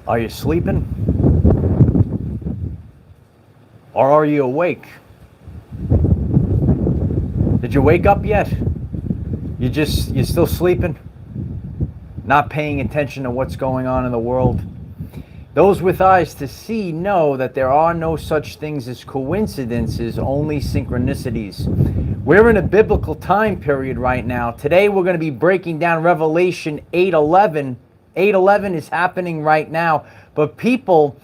Are you sleeping? Or are you awake? Did you wake up yet? You're still sleeping? Not paying attention to what's going on in the world? Those with eyes to see know that there are no such things as coincidences, only synchronicities. We're in a biblical time period right now. Today we're going to be breaking down Revelation 8:11. 8:11 is happening right now. But people,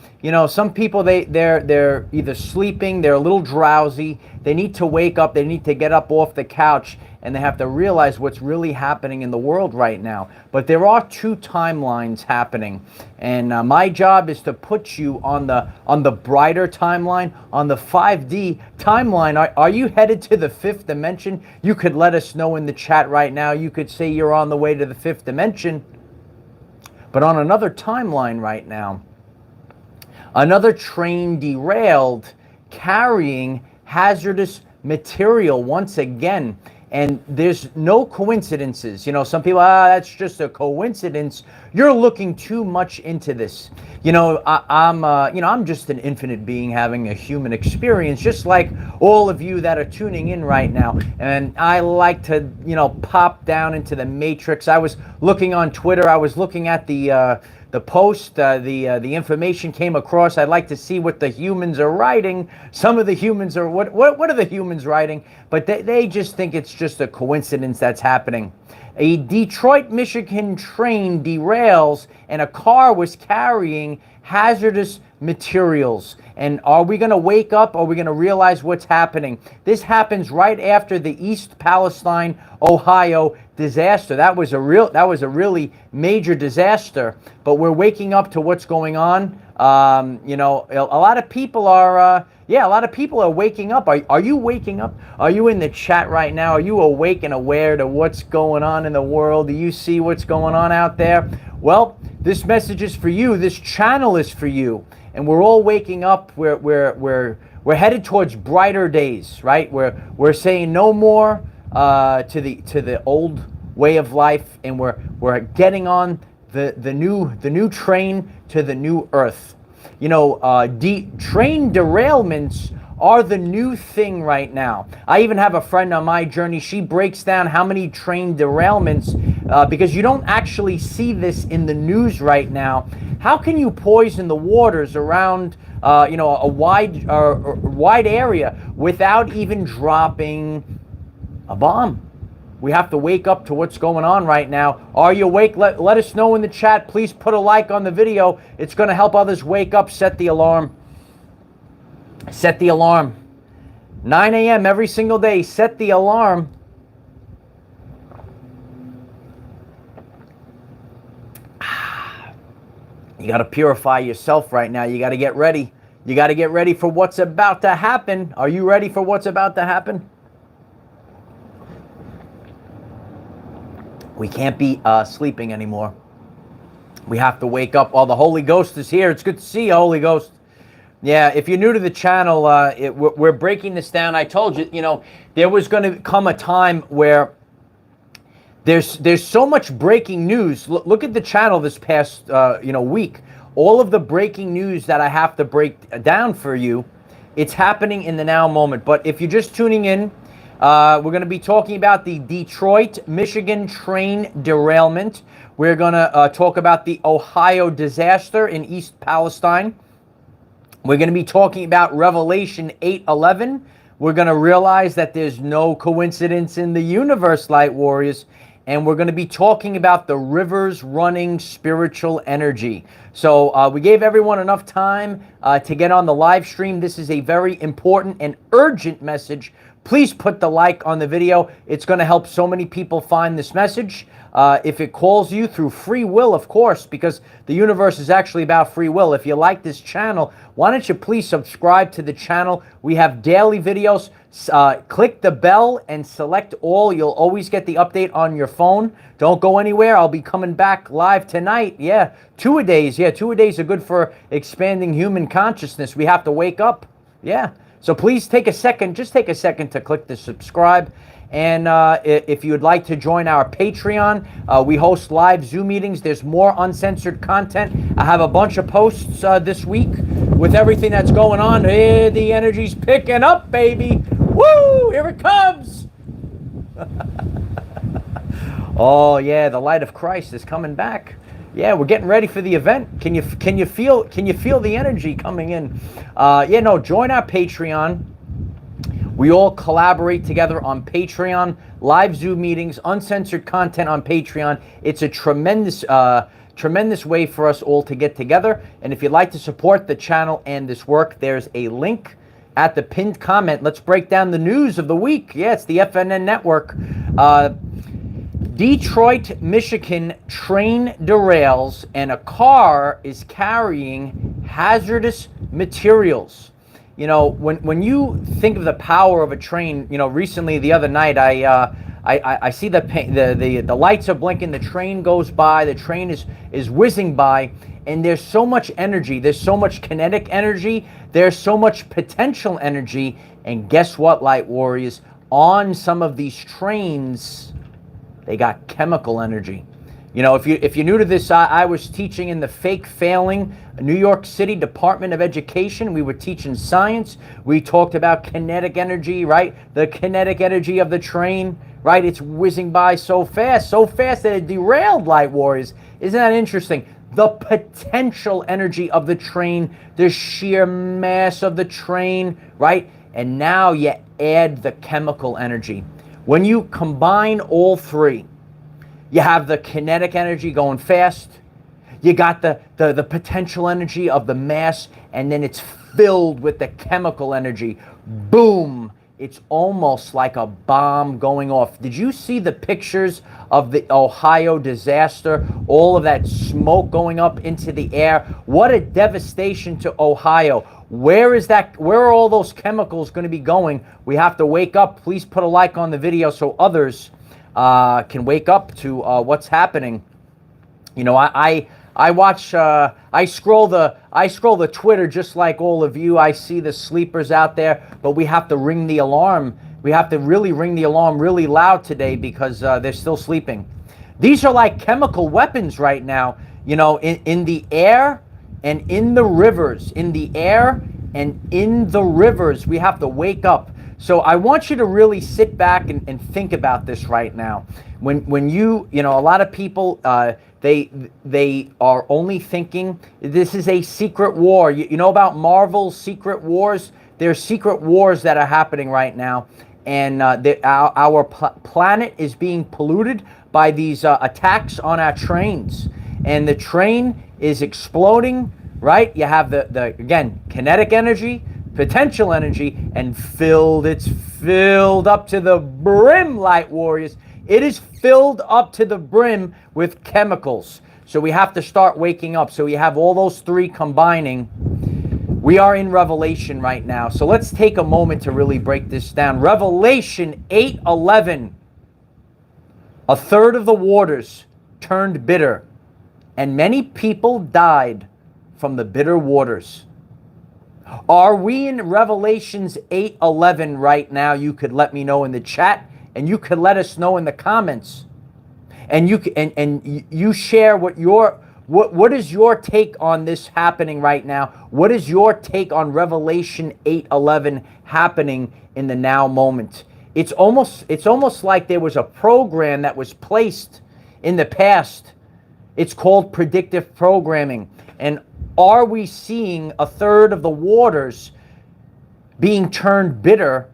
some people, they're either sleeping, they're a little drowsy, they need to wake up, they need to get up off the couch, and they have to realize what's really happening in the world right now. But there are two timelines happening, and my job is to put you on the brighter timeline, on the 5D timeline. Are you headed to the fifth dimension? You could let us know in the chat right now. You could say you're on the way to the fifth dimension. But on another timeline right now, another train derailed carrying hazardous material once again. And there's no coincidences. Some people, that's just a coincidence. You're looking too much into this. I'm just an infinite being having a human experience, just like all of you that are tuning in right now. And I like to, pop down into the matrix. I was looking on Twitter. I was looking at the post, the information came across. I'd like to see what the humans are writing. Some of the humans are, what are the humans writing? But they just think it's just a coincidence that's happening. A Detroit, Michigan train derails and a car was carrying hazardous materials. And are we going to wake up? Are we going to realize what's happening? This happens right after the East Palestine, Ohio disaster. That was a really major disaster. But we're waking up to what's going on. A lot of people are. A lot of people are waking up. Are you waking up? Are you in the chat right now? Are you awake and aware to what's going on in the world? Do you see what's going on out there? Well, this message is for you. This channel is for you. And we're all waking up. We're headed towards brighter days, right? We're saying no more to the old way of life, and we're getting on the new train to the new earth. Train derailments are the new thing right now. I even have a friend on my journey. She breaks down how many train derailments, because you don't actually see this in the news right now. How can you poison the waters around a wide area without even dropping a bomb? We have to wake up to what's going on right now. Are you awake? Let us know in the chat. Please put a like on the video. It's going to help others wake up. Set the alarm. Set the alarm. 9 a.m. every single day. Set the alarm. You got to purify yourself right now. You got to get ready. You got to get ready for what's about to happen. Are you ready for what's about to happen? We can't be sleeping anymore. We have to wake up. Oh, the Holy Ghost is here. It's good to see you, Holy Ghost. Yeah, if you're new to the channel, we're breaking this down. I told you, there was going to come a time where there's so much breaking news. Look at the channel this past week. All of the breaking news that I have to break down for you, it's happening in the now moment. But if you're just tuning in, we're going to be talking about the Detroit, Michigan train derailment. We're going to talk about the Ohio disaster in East Palestine. We're going to be talking about Revelation 8:11. We're going to realize that there's no coincidence in the universe, Light Warriors. And we're going to be talking about the rivers running spiritual energy. So we gave everyone enough time to get on the live stream. This is a very important and urgent message. Please put the like on the video. It's going to help so many people find this message. If it calls you through free will, of course, because the universe is actually about free will. If you like this channel, why don't you please subscribe to the channel? We have daily videos. Click the bell and select all. You'll always get the update on your phone. Don't go anywhere. I'll be coming back live tonight. Yeah, 2 a days. Yeah, 2 a days are good for expanding human consciousness. We have to wake up. Yeah. So please take a second, just take a second to click the subscribe. And if you would like to join our Patreon, we host live Zoom meetings. There's more uncensored content. I have a bunch of posts this week with everything that's going on. Hey, the energy's picking up, baby. Woo! Here it comes. Oh yeah, the light of Christ is coming back. Yeah, we're getting ready for the event. Can you feel the energy coming in? Yeah, no, join our Patreon. We all collaborate together on Patreon, live Zoom meetings, uncensored content on Patreon. It's a tremendous way for us all to get together. And if you'd like to support the channel and this work, there's a link at the pinned comment. Let's break down the news of the week. Yeah, it's the FNN network. Detroit, Michigan train derails and a car is carrying hazardous materials. You know, when you think of the power of a train, you know, recently the other night I see the lights are blinking, the train goes by, the train is whizzing by, and there's so much energy, there's so much kinetic energy, there's so much potential energy, and guess what, Light Warriors? On some of these trains, they got chemical energy. You know, if you're new to this, I was teaching in the fake failing New York City Department of Education. We were teaching science. We talked about kinetic energy, right? The kinetic energy of the train, right? It's whizzing by so fast that it derailed, Light Warriors. Isn't that interesting? The potential energy of the train, the sheer mass of the train, right? And now you add the chemical energy. When you combine all three, you have the kinetic energy going fast, you got the potential energy of the mass, and then it's filled with the chemical energy. Boom! It's almost like a bomb going off. Did you see the pictures of the Ohio disaster? All of that smoke going up into the air. What a devastation to Ohio. Where are all those chemicals going to be going? We have to wake up. Please put a like on the video so others can wake up to what's happening. You know, I watch, I scroll the Twitter just like all of you. I see the sleepers out there, but we have to ring the alarm. We have to really ring the alarm really loud today because they're still sleeping. These are like chemical weapons right now, you know, in the air and in the rivers. In the air and in the rivers, we have to wake up. So I want you to really sit back and think about this right now. When you know, a lot of people, they are only thinking this is a secret war. You know about Marvel's Secret Wars? There's secret wars that are happening right now. And our planet is being polluted by these attacks on our trains. And the train is exploding, right? You have again, kinetic energy, potential energy, and it's filled up to the brim, Light Warriors. It is filled up to the brim with chemicals. So we have to start waking up. So we have all those three combining. We are in Revelation right now. So let's take a moment to really break this down. Revelation 8:11. A third of the waters turned bitter, and many people died from the bitter waters. Are we in Revelations 8:11 right now? You could let me know in the chat, and you could let us know in the comments. And you share what is your take on this happening right now? What is your take on Revelation 8:11 happening in the now moment? It's almost like there was a program that was placed in the past. It's called predictive programming. And are we seeing a third of the waters being turned bitter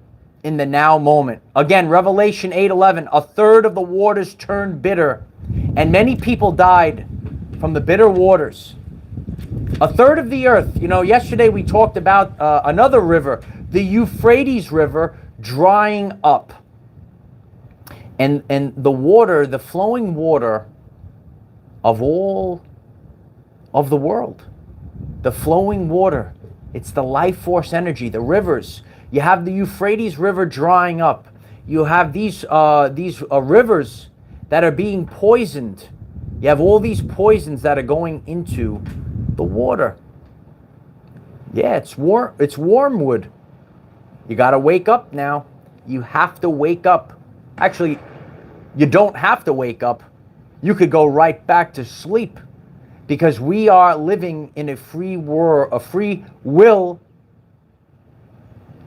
in the now moment? Again, Revelation 8:11, a third of the waters turned bitter, and many people died from the bitter waters. A third of the earth. You know, yesterday we talked about another river, the Euphrates River, drying up. And the water, the flowing water of all of the world, the flowing water, it's the life force energy, the rivers. You have the Euphrates River drying up. You have these rivers that are being poisoned. You have all these poisons that are going into the water. Yeah, it's wormwood. You got to wake up now. You have to wake up. Actually, you don't have to wake up. You could go right back to sleep, because we are living in a free world, a free will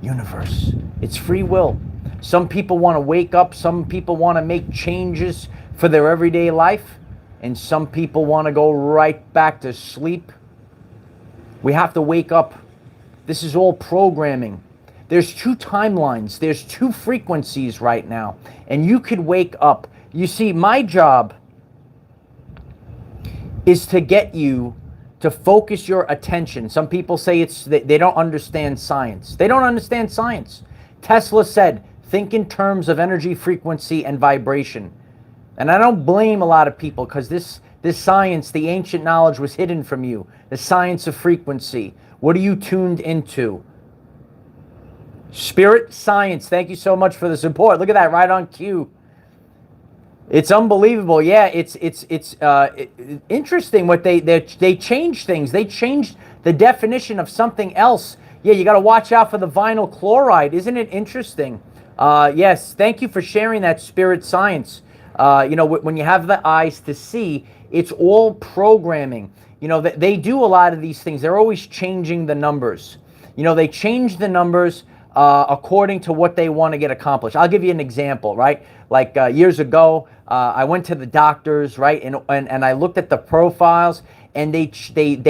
universe. It's free will. Some people want to wake up, some people want to make changes for their everyday life, and some people want to go right back to sleep. We have to wake up. This is all programming. There's two timelines, there's two frequencies right now, and you could wake up. You see, my job is to get you to focus your attention. Some people say they don't understand science. They don't understand science. Tesla said, think in terms of energy, frequency, and vibration. And I don't blame a lot of people, because this science, the ancient knowledge, was hidden from you. The science of frequency. What are you tuned into? Spirit science. Thank you so much for the support. Look at that, right on cue. It's unbelievable. Yeah, it's interesting what they changed things. They changed the definition of something else. Yeah, you got to watch out for the vinyl chloride. Isn't it interesting? Yes, thank you for sharing that, Spirit science. You know, when you have the eyes to see, it's all programming. You know, they do a lot of these things. They're always changing the numbers. You know, they change the numbers according to what they want to get accomplished. I'll give you an example, right? Like years ago, I went to the doctors, right, and I looked at the profiles, and they changed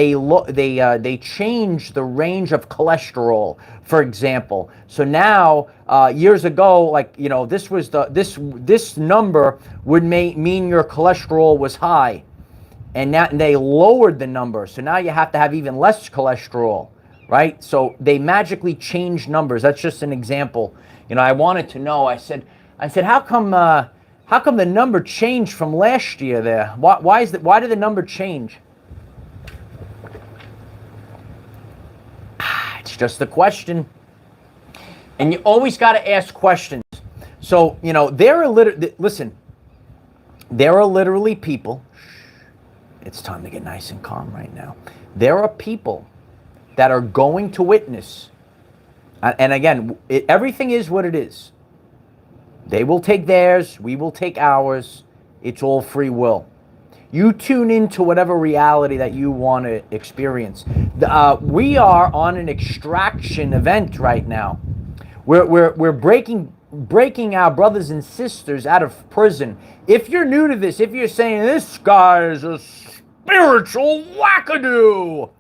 the range of cholesterol, for example. So now, years ago, like, you know, this number would mean your cholesterol was high, and now they lowered the number. So now you have to have even less cholesterol. Right? So they magically change numbers. That's just an example. You know, I wanted to know. I said, how come the number changed from last year there? Why did the number change? It's just a question. And you always got to ask questions. So, you know, there are literally people. It's time to get nice and calm right now. There are people that are going to witness, and again, everything is what it is. They will take theirs, we will take ours. It's all free will. You tune into whatever reality that you want to experience. We are on an extraction event right now. We're breaking our brothers and sisters out of prison. If you're new to this, if you're saying this guy is a spiritual wackadoo,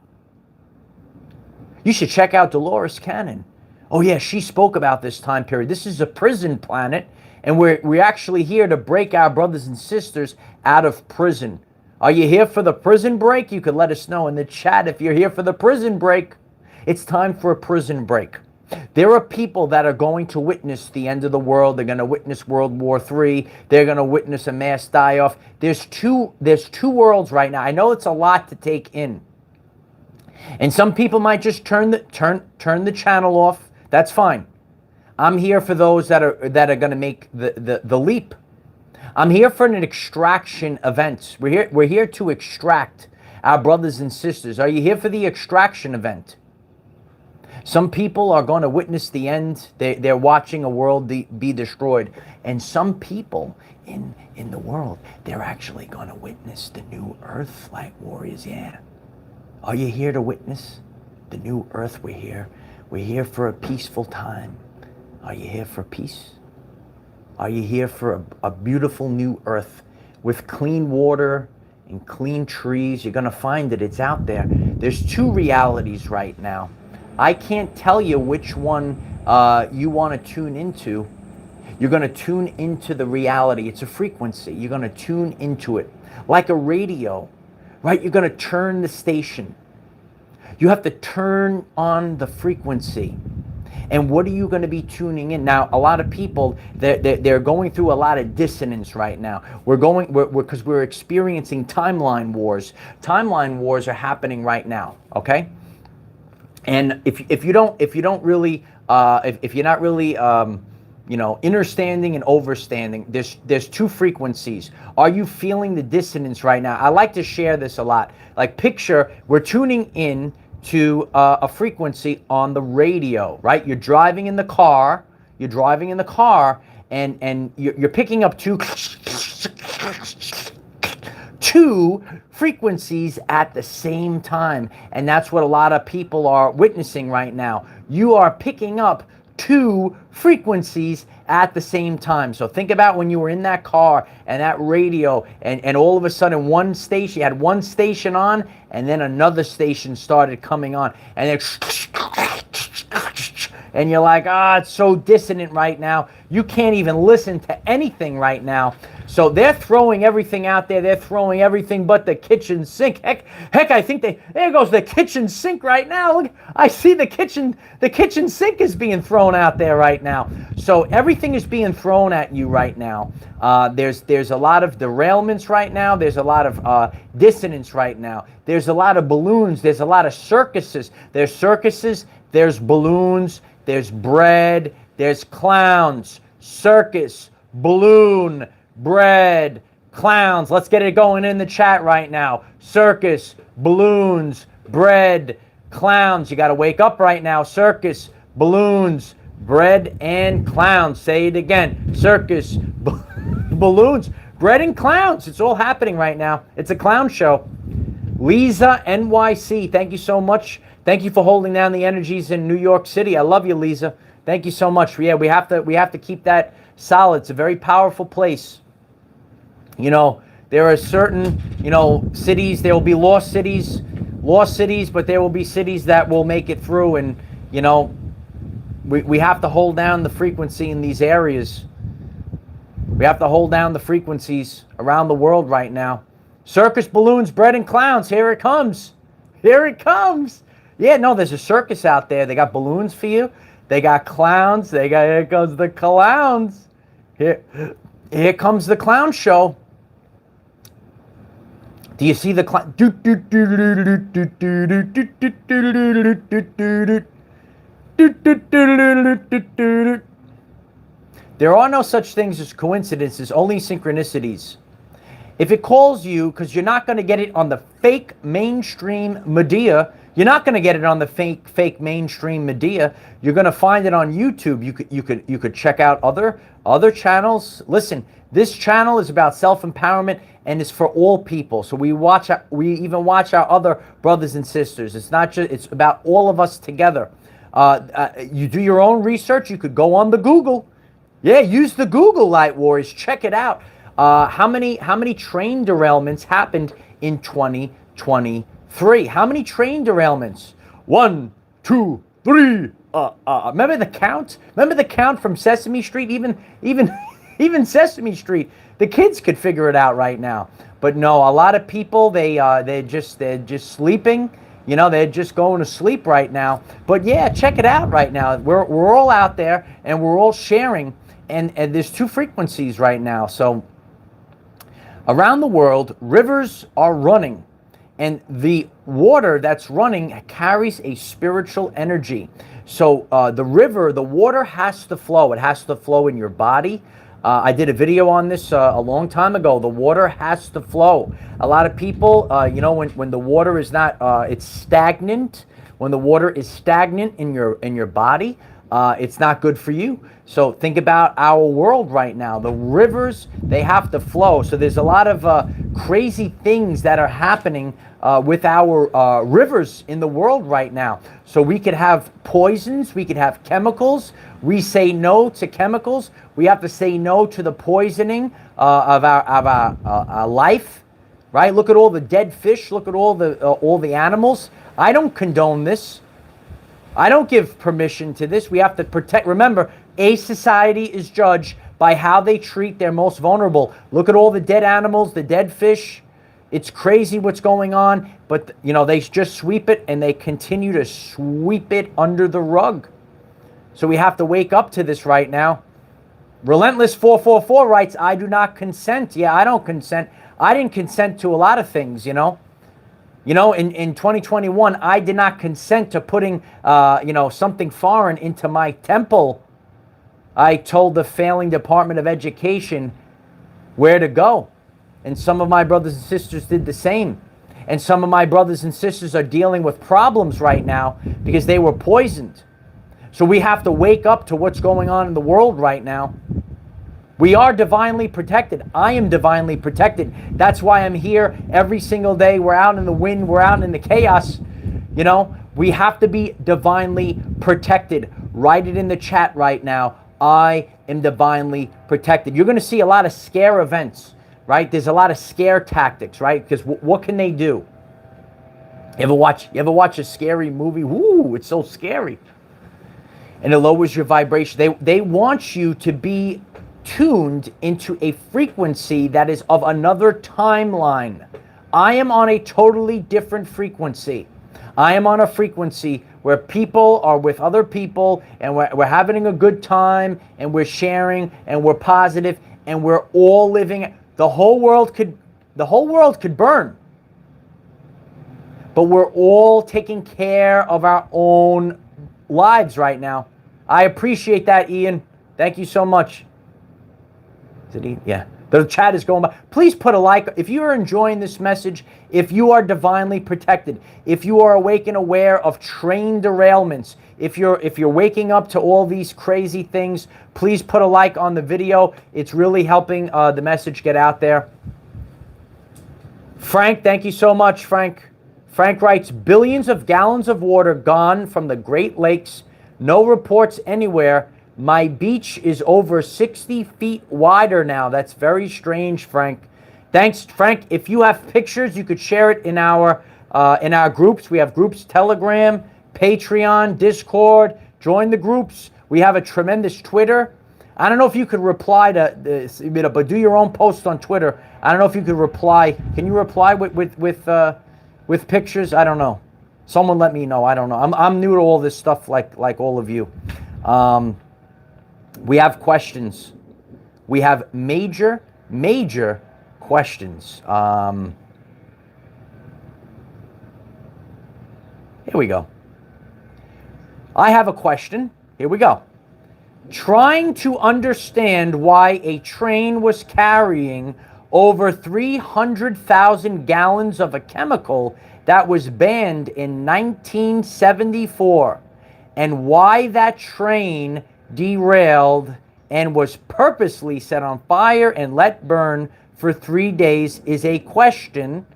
you should check out Dolores Cannon. Oh yeah, she spoke about this time period. This is a prison planet, and we're actually here to break our brothers and sisters out of prison. Are you here for the prison break? You could let us know in the chat if you're here for the prison break. It's time for a prison break. There are people that are going to witness the end of the world. They're going to witness World War III. They're going to witness a mass die-off. There's two worlds right now. I know it's a lot to take in. And some people might just turn the channel off. That's fine. I'm here for those that are going to make the leap. I'm here for an extraction event. We're here to extract our brothers and sisters. Are you here for the extraction event? Some people are going to witness the end. They're watching a world be destroyed. And some people in the world, they're actually going to witness the new earth, like warriors. Yeah. Are you here to witness the new earth? We're here for a peaceful time. Are you here for peace? Are you here for a beautiful new earth with clean water and clean trees? You're going to find it. It's out there. There's two realities right now. I can't tell you which one you want to tune into. You're going to tune into the reality. It's a frequency. You're going to tune into it. Like a radio. Right? You're going to turn the station. You have to turn on the frequency. And what are you going to be tuning in? Now, a lot of people, they're going through a lot of dissonance right now. Because we're experiencing timeline wars. Timeline wars are happening right now, okay? And if you're not really you know, understanding and overstanding, there's two frequencies. Are you feeling the dissonance right now? I like to share this a lot. Like, picture, we're tuning in to a frequency on the radio, right? You're driving in the car, and you're picking up two frequencies at the same time. And that's what a lot of people are witnessing right now. You are picking up two frequencies at the same time. So think about when you were in that car and that radio, and all of a sudden one station, you had one station on, and then another station started coming on, and and you're like, it's so dissonant right now. You can't even listen to anything right now. So they're throwing everything out there. They're throwing everything but the kitchen sink. Heck, I think there goes the kitchen sink right now. Look, I see the kitchen sink is being thrown out there right now. So everything is being thrown at you right now. There's a lot of derailments right now. There's a lot of dissonance right now. There's a lot of balloons. There's a lot of circuses. There's balloons, there's bread, there's clowns, circus, balloon, bread, clowns. Let's get it going in the chat right now. Circus, balloons, bread, clowns. You got to wake up right now. Circus, balloons, bread, and clowns. Say it again. Circus, balloons, bread, and clowns. It's all happening right now. It's a clown show. Lisa NYC, thank you so much. Thank you for holding down the energies in New York City. I love you, Lisa. Thank you so much. Yeah, we have to keep that solid. It's a very powerful place. You know, there are certain, cities, there will be lost cities, but there will be cities that will make it through. And, we have to hold down the frequency in these areas. We have to hold down the frequencies around the world right now. Circus, balloons, bread, and clowns. Here it comes. Here it comes. Yeah, no, there's a circus out there. They got balloons for you. They got clowns. Here goes the clowns. Here comes the clown show. Do you see the clown? There are no such things as coincidences, only synchronicities. If it calls you, because you're not going to get it on the fake mainstream media, you're not going to get it on the fake mainstream media. You're going to find it on YouTube. You could check out other channels. Listen, this channel is about self-empowerment and it's for all people. So we even watch our other brothers and sisters. It's not just, it's about all of us together. You do your own research. You could go on the Google. Yeah, use the Google, Light Warriors. Check it out. How many train derailments happened in 2023? How many train derailments? 1, 2, 3. Remember the count? Remember the count from Sesame Street? Even Sesame Street, the kids could figure it out right now. But no, a lot of people they're just sleeping. They're just going to sleep right now. But yeah, check it out right now. We're all out there and we're all sharing. And there's two frequencies right now. So around the world, rivers are running. And the water that's running carries a spiritual energy. So the river, the water has to flow. It has to flow in your body. I did a video on this a long time ago. The water has to flow. A lot of people, when the water is not, it's stagnant. When the water is stagnant in your body, it's not good for you. So think about our world right now. The rivers, they have to flow. So there's a lot of crazy things that are happening with our rivers in the world right now. So we could have poisons, we could have chemicals. We say no to chemicals. We have to say no to the poisoning of our life, right? Look at all the dead fish. Look at all the animals. I don't condone this. I don't give permission to this. We have to protect. Remember, a society is judged by how they treat their most vulnerable. Look at all the dead animals, the dead fish. It's crazy what's going on, but they just sweep it and they continue to sweep it under the rug. So we have to wake up to this right now. Relentless 444 writes, I do not consent. Yeah, I don't consent. I didn't consent to a lot of things, in 2021, I did not consent to putting, something foreign into my temple. I told the failing Department of Education where to go. And some of my brothers and sisters did the same. And some of my brothers and sisters are dealing with problems right now because they were poisoned. So we have to wake up to what's going on in the world right now. We are divinely protected. I am divinely protected. That's why I'm here every single day. We're out in the wind. We're out in the chaos. You know, we have to be divinely protected. Write it in the chat right now. I am divinely protected. You're going to see a lot of scare events, right? There's a lot of scare tactics, right? Because what can they do? You ever watch a scary movie? Woo, it's so scary. And it lowers your vibration. They want you to be tuned into a frequency that is of another timeline. I am on a totally different frequency. I am on a frequency where people are with other people and we're having a good time and we're sharing and we're positive and we're all living. The whole world could burn. But we're all taking care of our own lives right now. I appreciate that, Ian. Thank you so much. Did he? Yeah. The chat is going by. Please put a like if you are enjoying this message. If you are divinely protected, if you are awake and aware of train derailments, if you're waking up to all these crazy things, please put a like on the video. It's really helping the message get out there. Frank, thank you so much, Frank. Frank writes, billions of gallons of water gone from the Great Lakes. No reports anywhere. My beach is over 60 feet wider now. That's very strange, Frank. Thanks, Frank. If you have pictures, you could share it in our groups. We have groups: Telegram, Patreon, Discord. Join the groups. We have a tremendous Twitter. I don't know if you could reply to this, but do your own post on Twitter. I don't know if you could reply. Can you reply with pictures? I don't know. Someone let me know. I don't know. I'm new to all this stuff, like all of you. We have questions. We have major questions. Here we go. I have a question. Here we go. Trying to understand why a train was carrying over 300,000 gallons of a chemical that was banned in 1974, and why that train derailed and was purposely set on fire and let burn for 3 days is a question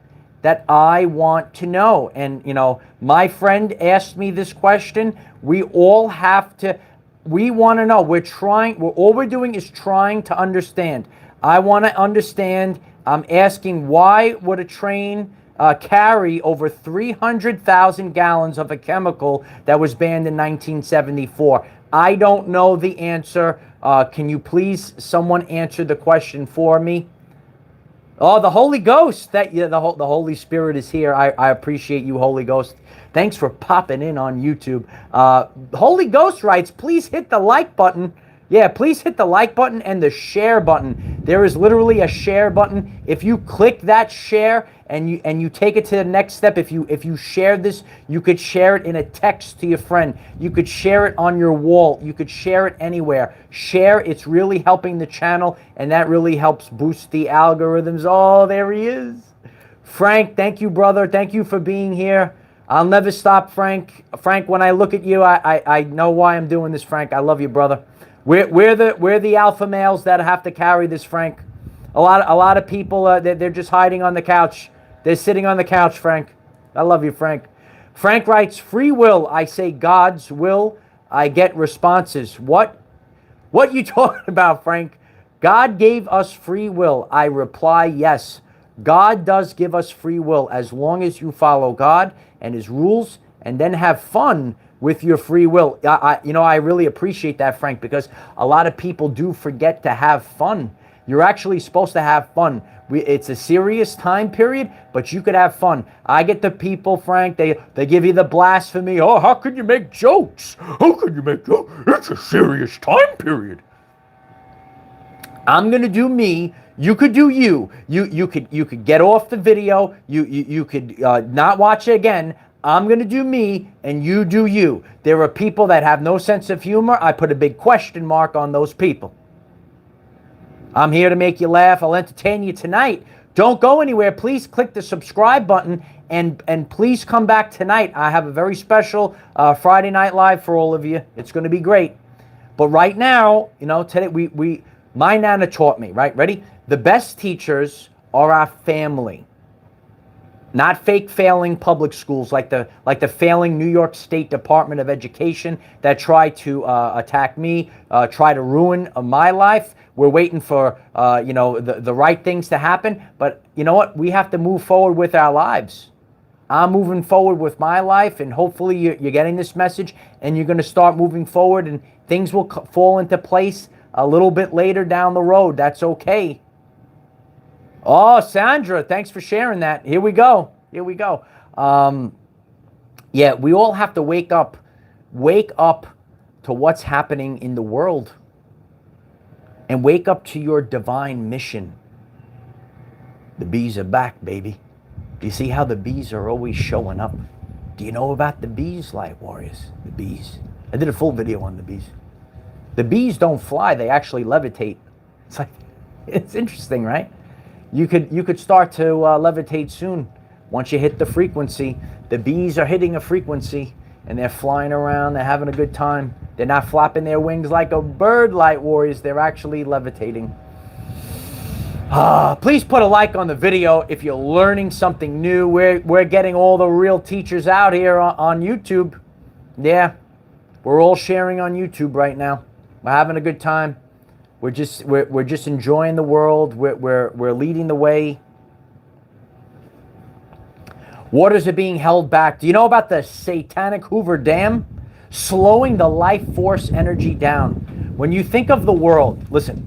that I want to know. And, you know, my friend asked me this question. We all have to, we want to know. All we're doing is trying to understand. I want to understand. I'm asking, why would a train carry over 300,000 gallons of a chemical that was banned in 1974? I don't know the answer. Can you please, someone answer the question for me? Oh, the Holy Ghost. The Holy Spirit is here. I appreciate you, Holy Ghost. Thanks for popping in on YouTube. Holy Ghost writes, please hit the like button. Yeah, please hit the like button and the share button. There is literally a share button. If you click that share and you take it to the next step, if you share this, you could share it in a text to your friend. You could share it on your wall. You could share it anywhere. Share. It's really helping the channel, and that really helps boost the algorithms. Oh, there he is. Frank, thank you, brother. Thank you for being here. I'll never stop, Frank. Frank, when I look at you, I know why I'm doing this, Frank. I love you, brother. We're the alpha males that have to carry this, Frank. A lot of people, they're just hiding on the couch. They're sitting on the couch, Frank. I love you, Frank. Frank writes, free will. I say God's will. I get responses. What you talking about, Frank? God gave us free will. I reply, yes. God does give us free will as long as you follow God and his rules and then have fun with your free will. I really appreciate that, Frank, because a lot of people do forget to have fun. You're actually supposed to have fun. It's a serious time period, but you could have fun. I get the people, Frank, they give you the blasphemy. Oh, how could you make jokes? How could you make jokes? It's a serious time period. I'm gonna do me. You could do you. You could get off the video. You could not watch it again. I'm going to do me, and you do you. There are people that have no sense of humor. I put a big question mark on those people. I'm here to make you laugh. I'll entertain you tonight. Don't go anywhere. Please click the subscribe button, and please come back tonight. I have a very special Friday Night Live for all of you. It's going to be great. But right now, today My Nana taught me, right? Ready? The best teachers are our family. Not fake failing public schools like the failing New York State Department of Education that try to attack me, try to ruin my life. We're waiting for the right things to happen. But you know what? We have to move forward with our lives. I'm moving forward with my life, and hopefully you're getting this message, and you're going to start moving forward, and things will fall into place a little bit later down the road. That's okay. Oh, Sandra, thanks for sharing that. Here we go. Here we go. Yeah, we all have to wake up. Wake up to what's happening in the world. And wake up to your divine mission. The bees are back, baby. Do you see how the bees are always showing up? Do you know about the bees, Light Warriors? The bees. I did a full video on the bees. The bees don't fly, they actually levitate. It's like, it's interesting, right? You could start to levitate soon. Once you hit the frequency, the bees are hitting a frequency and they're flying around, they're having a good time. They're not flapping their wings like a bird, Light Warriors. They're actually levitating. Please put a like on the video if you're learning something new. We're getting all the real teachers out here on YouTube. Yeah, we're all sharing on YouTube right now. We're having a good time. We're just enjoying the world. We're leading the way. Waters are being held back. Do you know about the satanic Hoover Dam? Slowing the life force energy down. When you think of the world, listen,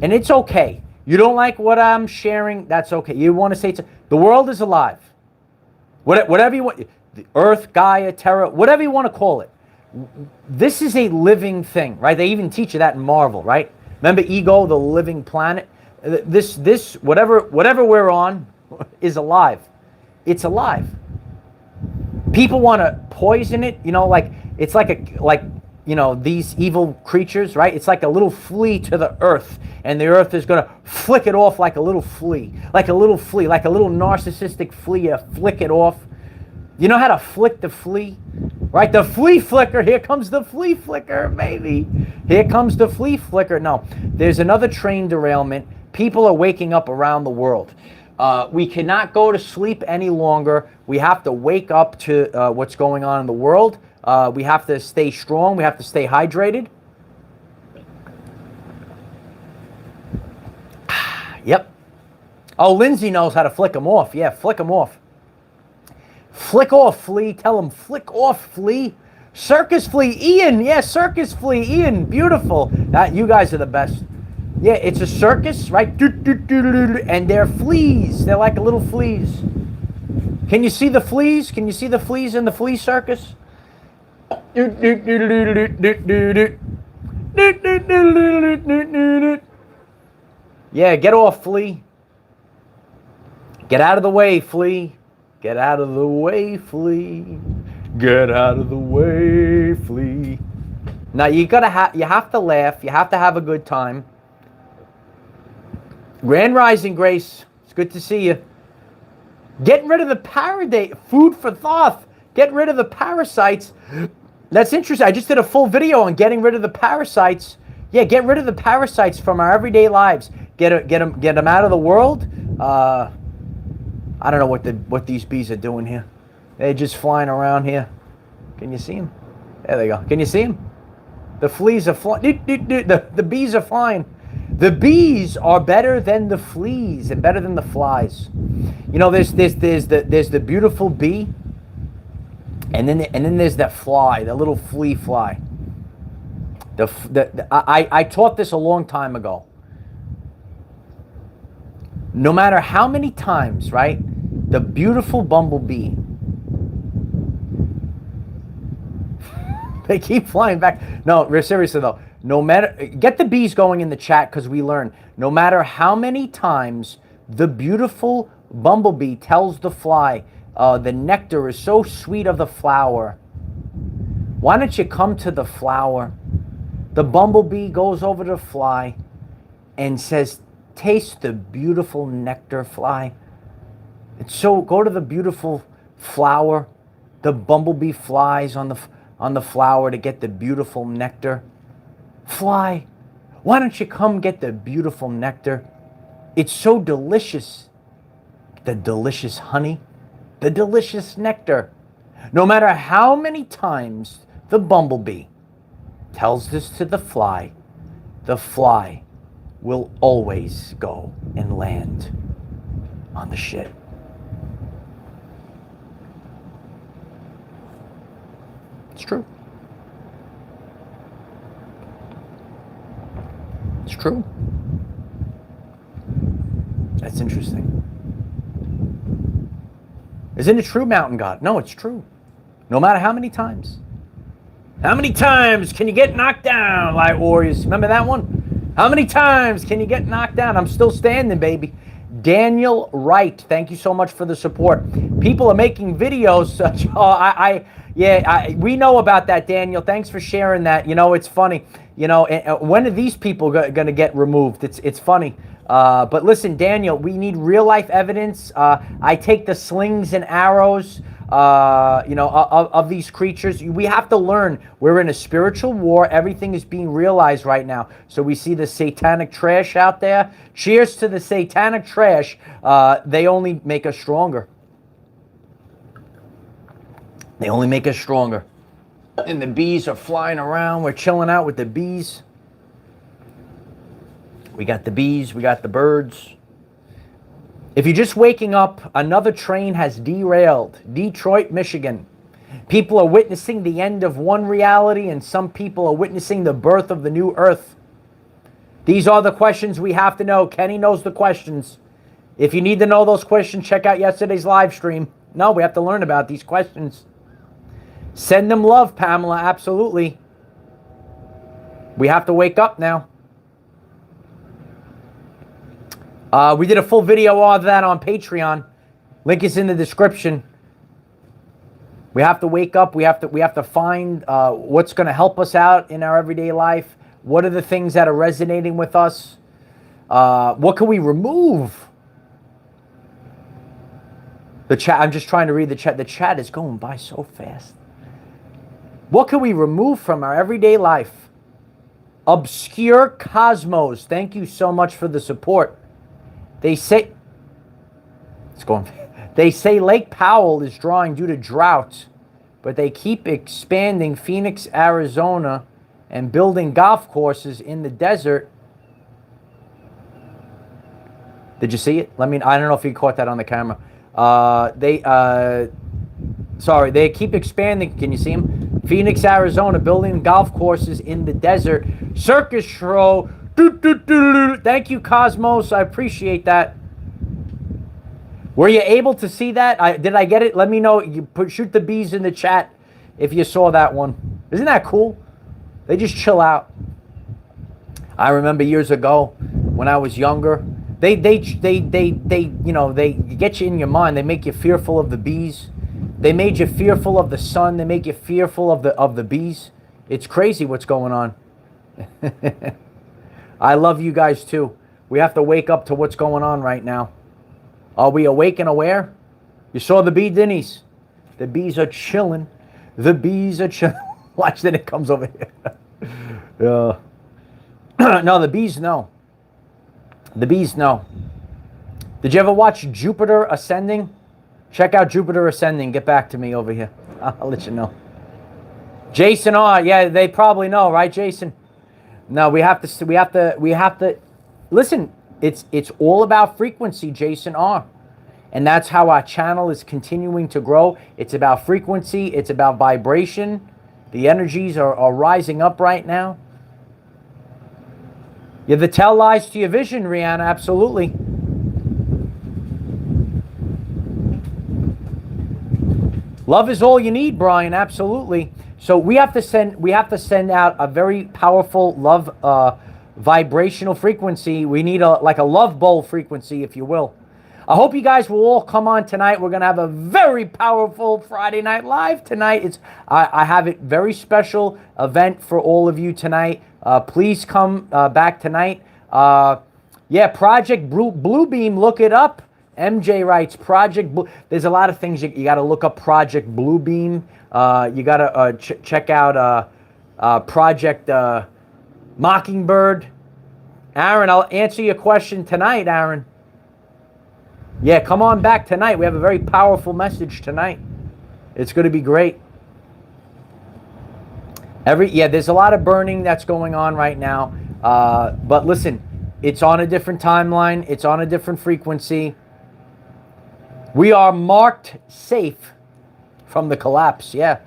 and it's okay. You don't like what I'm sharing, that's okay. You want to say the world is alive. Whatever you want, the Earth, Gaia, Terra, whatever you want to call it. This is a living thing, right? They even teach you that in Marvel, right? Remember Ego, the living planet? This whatever we're on is alive. It's alive. People want to poison it, like it's like these evil creatures, right? It's like a little flea to the earth, and the earth is going to flick it off like a little flea, like a little narcissistic flea. You flick it off. You know how to flick the flea? Right? The flea flicker. Here comes the flea flicker, baby. Here comes the flea flicker. No, there's another train derailment. People are waking up around the world. We cannot go to sleep any longer. We have to wake up to what's going on in the world. We have to stay strong. We have to stay hydrated. Yep. Oh, Lindsay knows how to flick them off. Yeah, flick them off. Flick off, flea. Tell them, flick off, flea. Circus flea. Ian. Yeah, circus flea. Ian. Beautiful. You guys are the best. Yeah, it's a circus, right? And they're fleas. They're like little fleas. Can you see the fleas? Can you see the fleas in the flea circus? Yeah, get off, flea. Get out of the way, flea. Get out of the way, flea. Get out of the way, flea. Now you have to laugh. You have to have a good time. Grand Rising, Grace. It's good to see you. Getting rid of the food for thought. Get rid of the parasites. That's interesting. I just did a full video on getting rid of the parasites. Yeah, get rid of the parasites from our everyday lives. Get them out of the world. I don't know what these bees are doing here. They're just flying around here. Can you see them? There they go. Can you see them? The fleas are flying. The bees are flying. The bees are better than the fleas and better than the flies. There's the beautiful bee, and then there's that fly, the little flea fly. I taught this a long time ago. No matter how many times, right, the beautiful bumblebee, they keep flying back. No, seriously though, no matter, get the bees going in the chat because we learn. No matter how many times the beautiful bumblebee tells the fly, the nectar is so sweet of the flower. Why don't you come to the flower? The bumblebee goes over to the fly and says, taste the beautiful nectar, fly. Go to the beautiful flower. The bumblebee flies on the flower to get the beautiful nectar. Fly, Why don't you come get the beautiful nectar? It's so delicious. The delicious honey, the delicious nectar. No matter how many times the bumblebee tells this to the fly will always go and land on the shit. It's true. It's true. That's interesting. Isn't it true, Mountain God? No, it's true. No matter how many times. How many times can you get knocked down, Light Warriors? Remember that one? How many times can you get knocked down? I'm still standing, baby. Daniel Wright, thank you so much for the support. People are making videos such. We know about that, Daniel. Thanks for sharing that. You know, it's funny. You know, when are these people going to get removed? It's funny. But listen, Daniel, we need real life evidence. I take the slings and arrows, of these creatures. We have to learn. We're in a spiritual war. Everything is being realized right now. So we see the satanic trash out there. Cheers to the satanic trash. They only make us stronger. They only make us stronger. And the bees are flying around. We're chilling out with the bees. We got the bees. We got the birds. If you're just waking up, another train has derailed. Detroit, Michigan. People are witnessing the end of one reality, and some people are witnessing the birth of the new earth. These are the questions we have to know. Kenny knows the questions. If you need to know those questions, check out yesterday's live stream. No, we have to learn about these questions. Send them love, Pamela. Absolutely. We have to wake up now. We did a full video of that on Patreon. Link is in the description. We have to wake up. We have to find what's going to help us out in our everyday life. What are the things that are resonating with us? What can we remove? The chat. I'm just trying to read the chat. The chat is going by so fast. What can we remove from our everyday life? Obscure Cosmos. Thank you so much for the support. They say Lake Powell is drawing due to drought, but they keep expanding Phoenix, Arizona, and building golf courses in the desert. Did you see it? I don't know if you caught that on the camera. They keep expanding. Can you see them? Phoenix, Arizona, building golf courses in the desert. Circus show. Thank you, Cosmos. I appreciate that. Were you able to see that? Did I get it? Let me know. Shoot the bees in the chat if you saw that one. Isn't that cool? They just chill out. I remember years ago when I was younger. They get you in your mind. They make you fearful of the bees. They made you fearful of the sun. They make you fearful of the bees. It's crazy what's going on. I love you guys too. We have to wake up to what's going on right now. Are we awake and aware? You saw the bee dinnies. The bees are chilling. The bees are chilling. Watch then it comes over here. No, the bees know. The bees know. Did you ever watch Jupiter Ascending? Check out Jupiter Ascending. Get back to me over here. I'll let you know. Jason R. Yeah, they probably know, right, Jason? No, we have to listen. It's all about frequency, Jason R. And that's how our channel is continuing to grow. It's about frequency. It's about vibration. The energies are rising up right now. You have to tell lies to your vision, Rihanna. Absolutely. Love is all you need, Brian. Absolutely. So we have to send out a very powerful love vibrational frequency. We need a love bowl frequency, if you will. I hope you guys will all come on tonight. We're gonna have a very powerful Friday Night Live tonight. I have a very special event for all of you tonight. Please come back tonight. Project Bluebeam. Look it up. MJ writes Project Blue. There's a lot of things you got to look up. Project Bluebeam. You got to check out Project Mockingbird. Aaron, I'll answer your question tonight, Aaron. Yeah, come on back tonight. We have a very powerful message tonight. It's going to be great. There's a lot of burning that's going on right now. But listen, it's on a different timeline. It's on a different frequency. We are marked safe from the collapse. Yeah.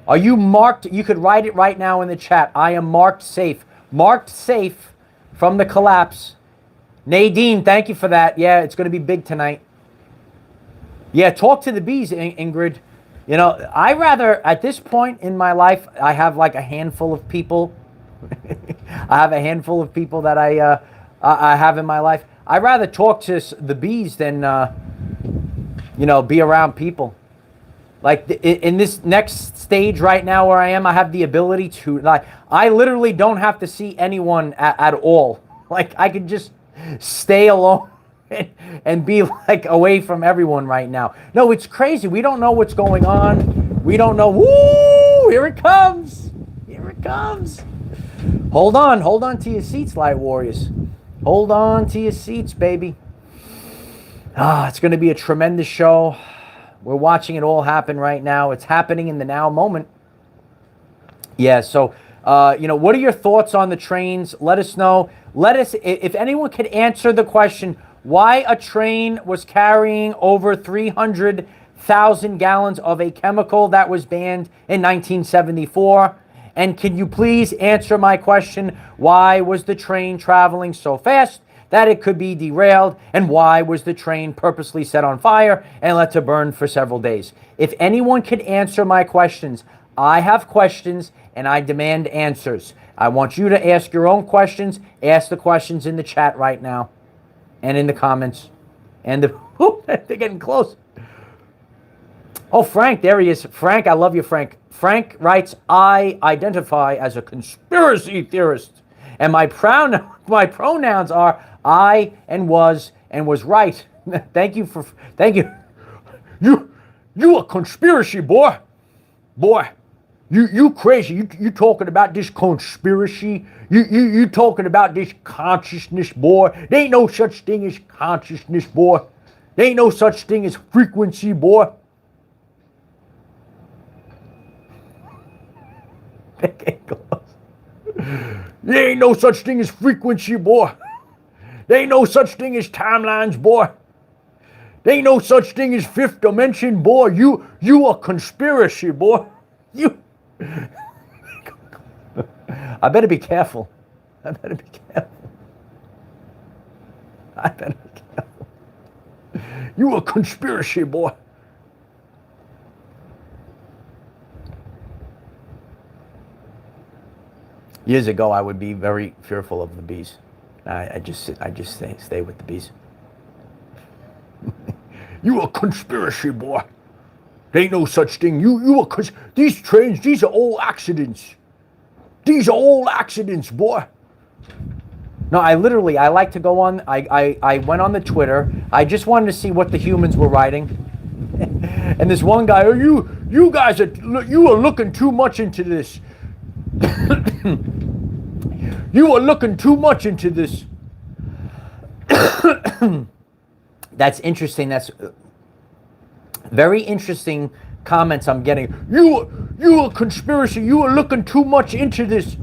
Are you marked? You could write it right now in the chat. I am marked safe. Marked safe from the collapse. Nadine, thank you for that. Yeah, it's going to be big tonight. Yeah, talk to the bees, Ingrid. You know, at this point in my life, I have like a handful of people. I have a handful of people that I have in my life. I'd rather talk to the bees than, be around people. Like in this next stage right now where I am, I have the ability to, I literally don't have to see anyone at all. Like I could just stay alone and be like away from everyone right now. No, it's crazy. We don't know what's going on. We don't know. Woo! Here it comes. Here it comes. Hold on to your seats, Light Warriors. Hold on to your seats, baby. It's going to be a tremendous show. We're watching it all happen right now. It's happening in the now moment. Yeah, so, what are your thoughts on the trains? Let us know. If anyone could answer the question, why a train was carrying over 300,000 gallons of a chemical that was banned in 1974. And can you please answer my question, why was the train traveling so fast that it could be derailed, and why was the train purposely set on fire and let to burn for several days? If anyone could answer my questions, I have questions and I demand answers. I want you to ask your own questions. Ask the questions in the chat right now and in the comments. And they're getting close. Oh, Frank, there he is. Frank, I love you, Frank. Frank writes, I identify as a conspiracy theorist, and my pronouns are I and was right. Thank you. You a conspiracy, boy. You crazy. You talking about this conspiracy. You talking about this consciousness, boy. There ain't no such thing as consciousness, boy. There ain't no such thing as frequency, boy. There ain't no such thing as frequency, boy. There ain't no such thing as timelines, boy. There ain't no such thing as fifth dimension, boy. You a conspiracy, boy. You. I better be careful. I better be careful. You a conspiracy, boy. Years ago, I would be very fearful of the bees. I just stay with the bees. You a conspiracy, boy. There ain't no such thing. These trains, these are all accidents. These are all accidents, boy. No, I like to go on. I went on the Twitter. I just wanted to see what the humans were writing. And this one guy, you guys are looking too much into this. You are looking too much into this. That's interesting. That's very interesting comments I'm getting. You a conspiracy. You are looking too much into this.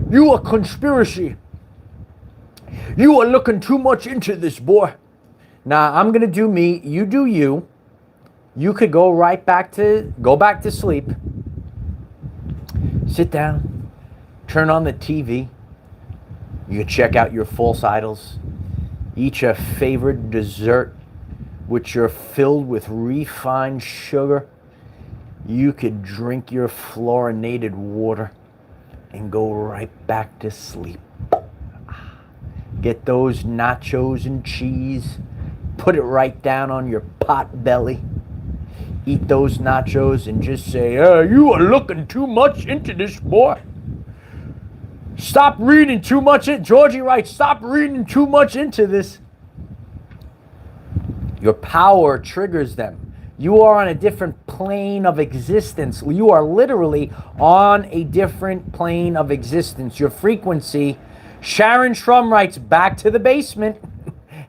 You a conspiracy. You are looking too much into this, boy. Now I'm gonna do me. You do you. You could go back to sleep. Sit down. Turn on the TV. You could check out your false idols. Eat your favorite dessert, which are filled with refined sugar. You could drink your fluorinated water and go right back to sleep. Get those nachos and cheese. Put it right down on your pot belly. Eat those nachos and just say, you are looking too much into this, boy. Stop reading too much. Georgie writes, stop reading too much into this. Your power triggers them. You are on a different plane of existence. You are literally on a different plane of existence. Your frequency Sharon Shrum writes, back to the basement.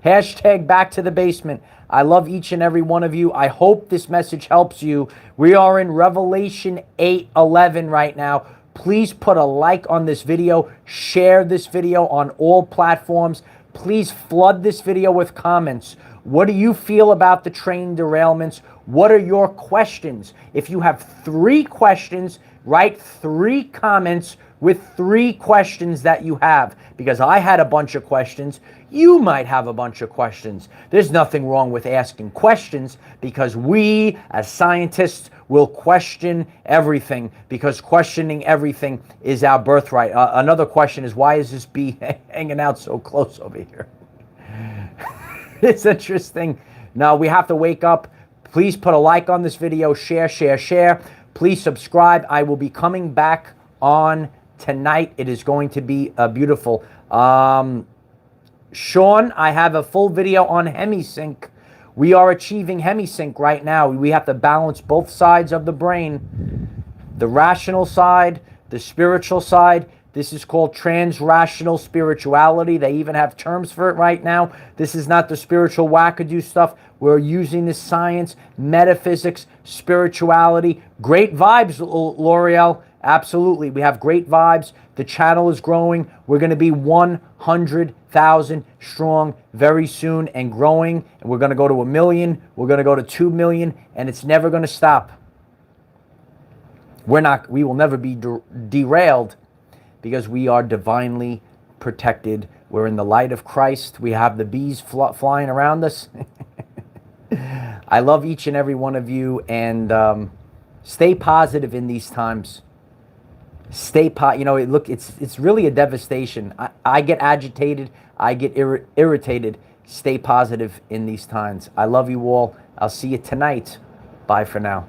Hashtag back to the basement. I love each and every one of you. I hope this message helps you. We are in Revelation 8:11 right now. Please put a like on this video. Share this video on all platforms. Please flood this video with comments. What do you feel about the train derailments? What are your questions? If you have 3 questions, write 3 comments with 3 questions that you have, because I had a bunch of questions. You might have a bunch of questions. There's nothing wrong with asking questions, because we as scientists will question everything, because questioning everything is our birthright. Another question is, why is this bee hanging out so close over here? It's interesting. Now we have to wake up. Please put a like on this video, share, share, share. Please subscribe. I will be coming back on tonight. It is going to be beautiful. Sean, I have a full video on hemisync. We are achieving hemisync right now. We have to balance both sides of the brain. The rational side, the spiritual side. This is called trans-rational spirituality. They even have terms for it right now. This is not the spiritual wackadoo stuff. We're using this science, metaphysics, spirituality. Great vibes, L'Oreal. Absolutely. We have great vibes. The channel is growing. We're going to be 100,000 strong very soon and growing. And we're going to go to 1 million. We're going to go to 2 million. And it's never going to stop. We will never be derailed, because we are divinely protected. We're in the light of Christ. We have the bees flying around us. I love each and every one of you, and stay positive in these times. It's really a devastation. I get agitated. I get irritated. Stay positive in these times. I love you all. I'll see you tonight. Bye for now.